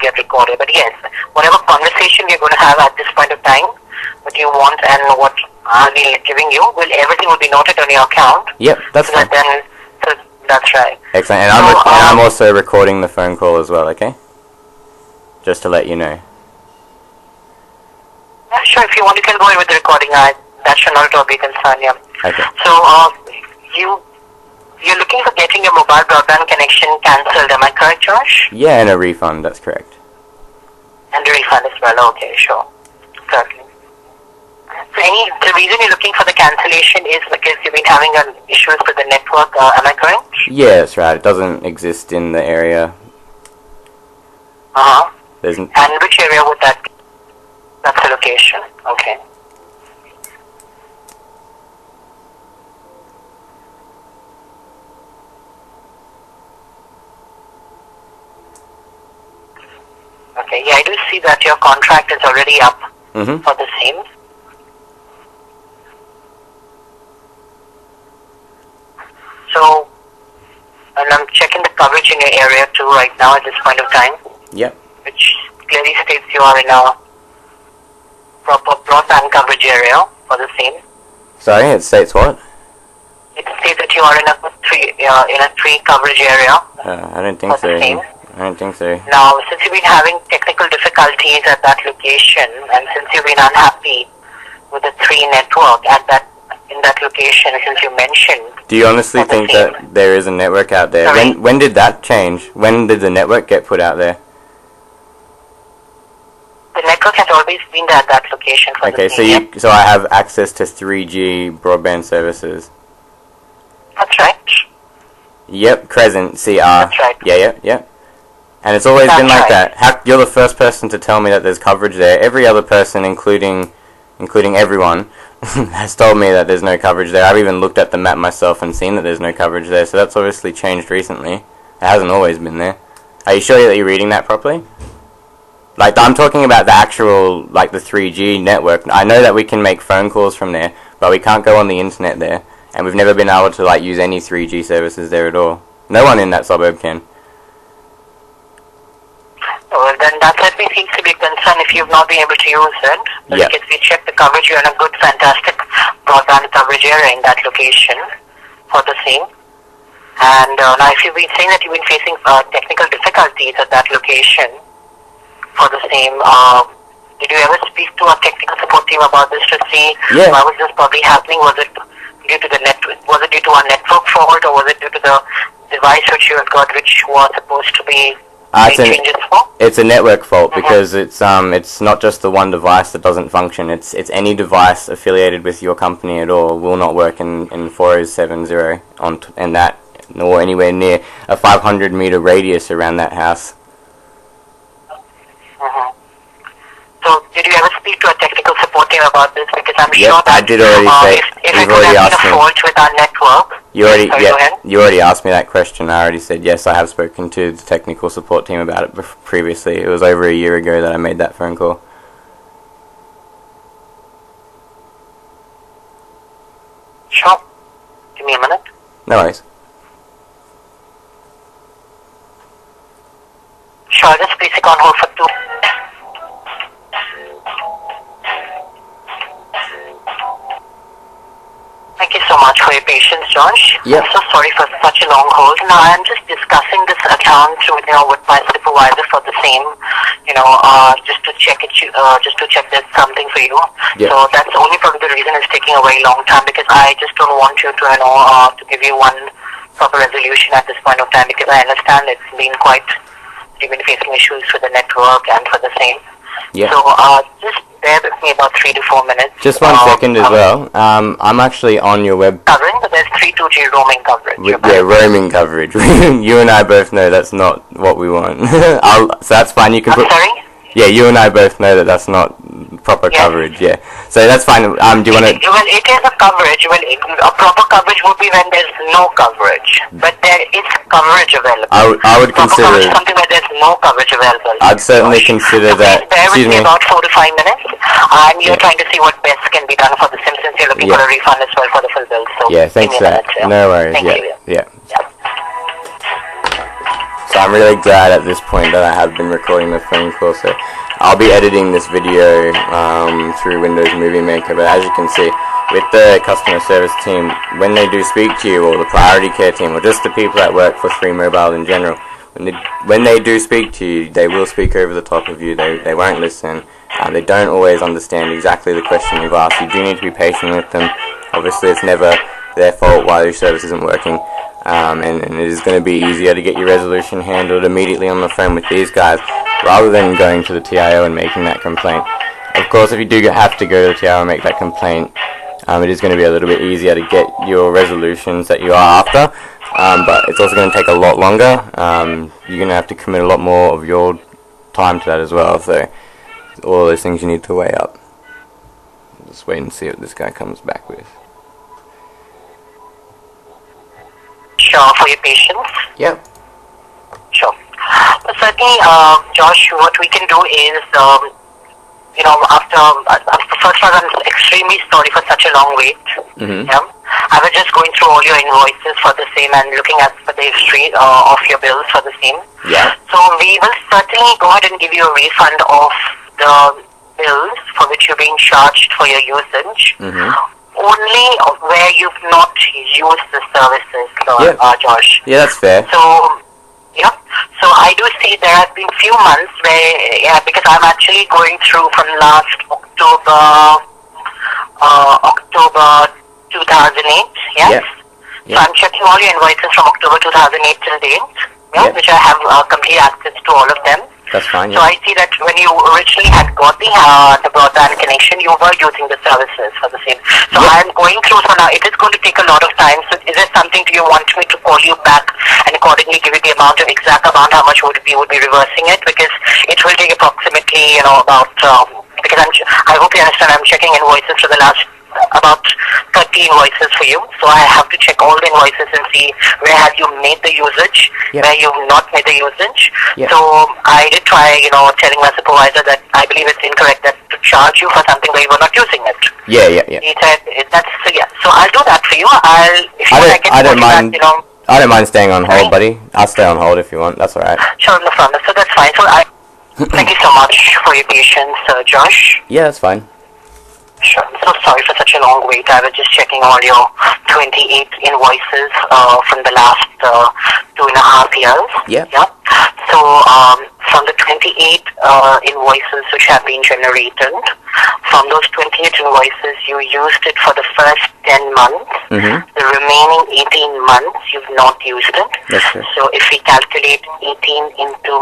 get recorded. But yes, whatever conversation we're going to have at this point of time, what you want and what I'll be giving you, everything will be noted on your account. Yep, that's fine. So that's right. Excellent. And I'm also recording the phone call as well, okay? Just to let you know. Yeah, sure. If you want, you can go in with the recording. That should not at all be concerned, yeah. Okay. So, you're looking for getting your mobile broadband connection cancelled, am I correct, Josh? Yeah, and a refund, that's correct. And a refund as well, okay, sure. Certainly. So the reason you're looking for the cancellation is because you've been having issues with the network, am I correct? Yeah, that's right. It doesn't exist in the area. Uh-huh. And which area would that be? That's the location, okay. Okay, yeah, I do see that your contract is already up for the same. So, and I'm checking the coverage in your area too right now at this point of time. Yep. Which clearly states you are in a proper broadband coverage area for the same. Sorry, it states what? It states that you are in a three coverage area. I don't think so. I don't think so. Now, since you've been having technical difficulties at that location, and since you've been unhappy with the 3 network in that location, since you mentioned. Do you honestly think that there is a network out there? When did that change? When did the network get put out there? The network has always been there at that location for the same. Okay, so I have access to 3G broadband services. That's right. Yep, Crescent, CR. That's right. Yeah. And it's always been like that. You're the first person to tell me that there's coverage there. Every other person, including everyone, has told me that there's no coverage there. I've even looked at the map myself and seen that there's no coverage there, so that's obviously changed recently. It hasn't always been there. Are you sure that you're reading that properly? Like, I'm talking about the actual, like, the 3G network. I know that we can make phone calls from there, but we can't go on the internet there. And we've never been able to, like, use any 3G services there at all. No one in that suburb can. Well, then that certainly seems to be a concern if you've not been able to use it. Yep. Because we checked the coverage, you're in a good, fantastic broadband coverage area in that location for the same. And now if you've been saying that you've been facing technical difficulties at that location for the same, did you ever speak to our technical support team about this to see why was this probably happening? Was it due to the was it due to our network fault, or was it due to the device which you have got, which was supposed to be it's a network fault because it's not just the one device that doesn't function. It's any device affiliated with your company at all will not work in 4070 and that, nor anywhere near a 500-meter radius around that house. So, did you ever speak to a technical support team about this? Because I'm sure that I did already say. If it would have been a fault with our network. You already asked me that question. I already said yes. I have spoken to the technical support team about it previously. It was over a year ago that I made that phone call. Sure. Give me a minute. No worries. Sure, just place it on hold for 2. Thank you so much for your patience, Josh. Yep. I'm so sorry for such a long hold. Now, I'm just discussing this account with my supervisor for the same, just to check there's something for you. Yep. So that's only probably the reason it's taking a very long time, because I just don't want you to give you one proper resolution at this point of time, because I understand you've been facing issues with the network and for the same. Yeah. So just bear with me about 3 to 4 minutes. Just 1 second as well. I'm actually on your web. Covering, but there's 2G roaming coverage. Roaming coverage. You and I both know that's not what we want. So that's fine. You can I'm sorry? Yeah, you and I both know that that's not proper coverage. Yeah. So that's fine. Do you want to? Well, it is a coverage. Well, a proper coverage would be when there's no coverage, but there is coverage available. I would proper consider coverage something where there's no coverage available. I'd certainly consider that. Bear with me about 4 to 5 minutes. And you're trying to see what best can be done for the Simpsons. You're looking for a refund as well for the full bill. So thanks for that. No worries. Thank you. Yeah. So I'm really glad at this point that I have been recording the phone call. So I'll be editing this video through Windows Movie Maker, but as you can see, with the customer service team, when they do speak to you, or the priority care team, or just the people that work for 3 Mobile in general, when they do speak to you, they will speak over the top of you. They won't listen. They don't always understand exactly the question you've asked. You do need to be patient with them. Obviously, it's never their fault why your service isn't working. And it is going to be easier to get your resolution handled immediately on the phone with these guys, rather than going to the TIO and making that complaint. Of course, if you do have to go to the TIO and make that complaint, it is going to be a little bit easier to get your resolutions that you are after, but it's also going to take a lot longer. You're going to have to commit a lot more of your time to that as well, so all those things you need to weigh up. Just wait and see what this guy comes back with. Sure, for your patience. Yep. Sure. Certainly, Josh, what we can do is, first of all, I'm extremely sorry for such a long wait. Yeah. I was just going through all your invoices for the same and looking at the history of your bills for the same. Yeah. So we will certainly go ahead and give you a refund of the bills for which you're being charged for your usage. Only where you've not used the services, Josh. Yeah, that's fair. So, yeah. So I do see there have been few months where, because I'm actually going through from last October 2008, yes? So I'm checking all your invoices from October 2008 till date, which I have complete access to all of them. That's fine. So I see that when you originally had got the broadband connection, you were using the services for the same. So I'm going through, so now it is going to take a lot of time. So is there something do you want me to call you back and accordingly give you the exact amount how much would be reversing it? Because it will take approximately, about, because I hope you understand, I'm checking invoices for the last about 30 invoices for you, so I have to check all the invoices and see where have you made the usage, where you've not made the usage. So I did try, telling my supervisor that I believe it's incorrect that to charge you for something where you were not using it. He said so I'll do that for you. I don't mind staying on hold, buddy. I'll stay on hold if you want. That's alright. Sure, no problem. So that's fine. So thank you so much for your patience, Josh. Yeah, that's fine. Sure. I'm so sorry for such a long wait. I was just checking all your 28 invoices from the last 2.5 years. Yeah. So from the 28 invoices which have been generated, from those 28 invoices, you used it for the first 10 months. The remaining 18 months, you've not used it. So if we calculate 18 into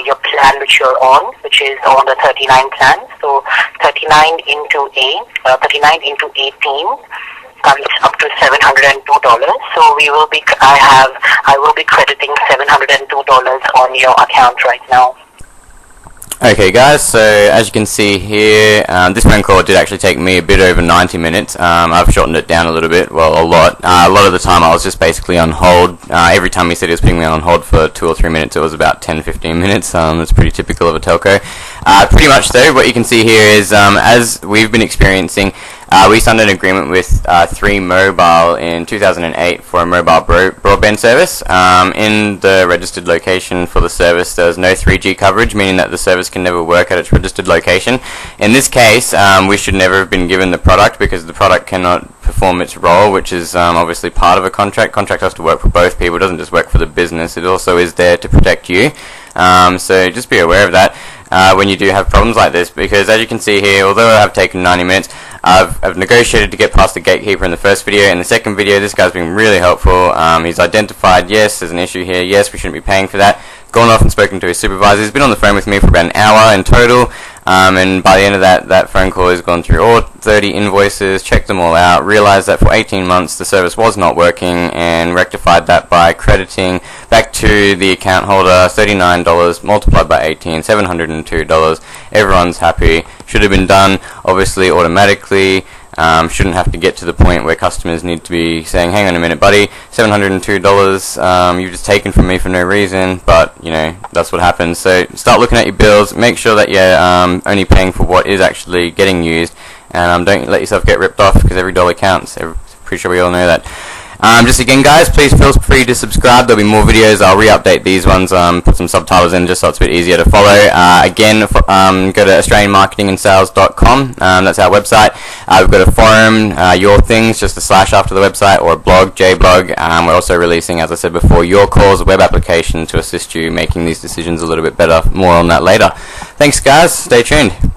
your plan which you're on, which is on the 39 plan, so 39 into 18 comes up to $702. So I will be crediting $702 on your account right now. Okay guys, so as you can see here, this phone call did actually take me a bit over 90 minutes. I've shortened it down a little bit, well a lot. A lot of the time I was just basically on hold. Every time he said he was putting me on hold for 2 or 3 minutes, it was about 10-15 minutes. That's pretty typical of a telco. Pretty much though, what you can see here is, as we've been experiencing, we signed an agreement with 3 Mobile in 2008 for a mobile broadband service. In the registered location for the service, there's no 3G coverage, meaning that the service can never work at its registered location. In this case, we should never have been given the product because the product cannot perform its role, which is obviously part of a contract. Contract has to work for both people. It doesn't just work for the business. It also is there to protect you. So just be aware of that when you do have problems like this, because as you can see here, although I've taken 90 minutes, I've negotiated to get past the gatekeeper in the first video. In the second video, this guy's been really helpful. He's identified, yes, there's an issue here, yes, we shouldn't be paying for that. Gone off and spoken to his supervisor. He's been on the phone with me for about an hour in total, and by the end of that phone call, he's gone through all 30 invoices, checked them all out, realized that for 18 months the service was not working, and rectified that by crediting back to the account holder $39 multiplied by 18, $702. Everyone's happy. Should have been done, obviously, automatically. Shouldn't have to get to the point where customers need to be saying, hang on a minute buddy, $702 you've just taken from me for no reason, but that's what happens. So start looking at your bills, make sure that you're only paying for what is actually getting used, and don't let yourself get ripped off, because every dollar counts. Pretty sure we all know that. Just again, guys, please feel free to subscribe. There'll be more videos. I'll re-update these ones, put some subtitles in just so it's a bit easier to follow. Again, go to australianmarketingandsales.com. That's our website. We've got a forum, Your Things, just a slash after the website, or a blog, JBlog. We're also releasing, as I said before, Your Calls, a web application to assist you making these decisions a little bit better. More on that later. Thanks, guys. Stay tuned.